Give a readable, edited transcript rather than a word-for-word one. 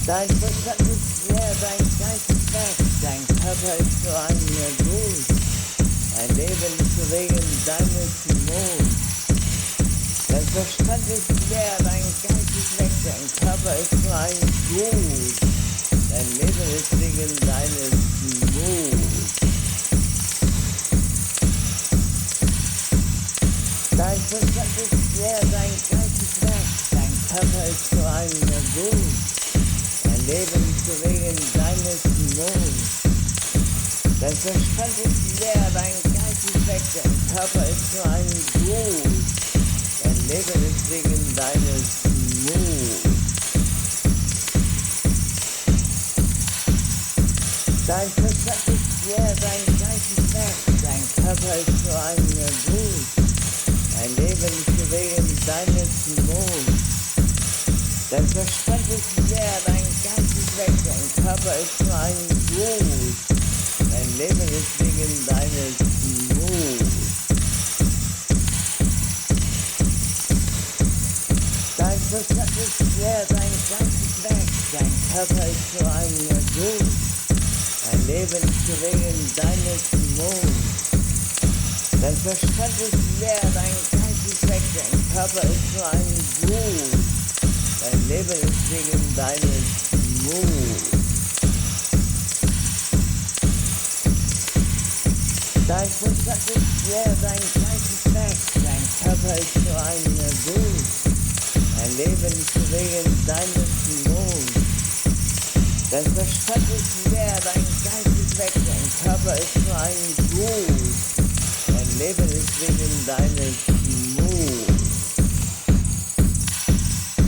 Dein Verstand ist leer, dein Geist ist weg, dein Körper ist nur ein Gut. Dein Leben ist wegen deines Monds. Dein Verstand ist leer, dein Geist ist weg, dein Körper ist nur ein Gut. Dein Leben ist wegen deines Monds. Dein Verstand ist leer, dein Geist ist weg, dein Körper ist nur ein Gut. Dein Leben ist wegen deines Monds. Dein Verstand ist leer, dein Geist ist weg, dein Körper ist nur ein Gut. Dein Leben ist wegen deines Monds. Dein Verstand ist leer, dein Geist ist weg, dein Körper ist nur ein Gut. Dein Leben ist wegen deines Monds. Dein Verstand ist leer, dein Geist ist weg, dein Körper ist nur ein Gut. Dein Leben ist wegen deines Monds. Dein Verstand ist leer, dein Geist ist weg, dein Körper ist nur ein Gut. Dein Leben ist wegen deines Monds. Dein Verstand ist leer, dein Geist ist weg, dein Körper ist nur ein Gut. Dein Leben ist wegen deines Monds. Dein Verstand ist leer, dein Geist ist weg, dein Körper ist nur ein Gut. Dein Leben ist wegen deines Monds. Dein Verstand ist leer, dein Geist ist weg, dein Körper ist nur ein Gut. Dein Leben ist wegen deines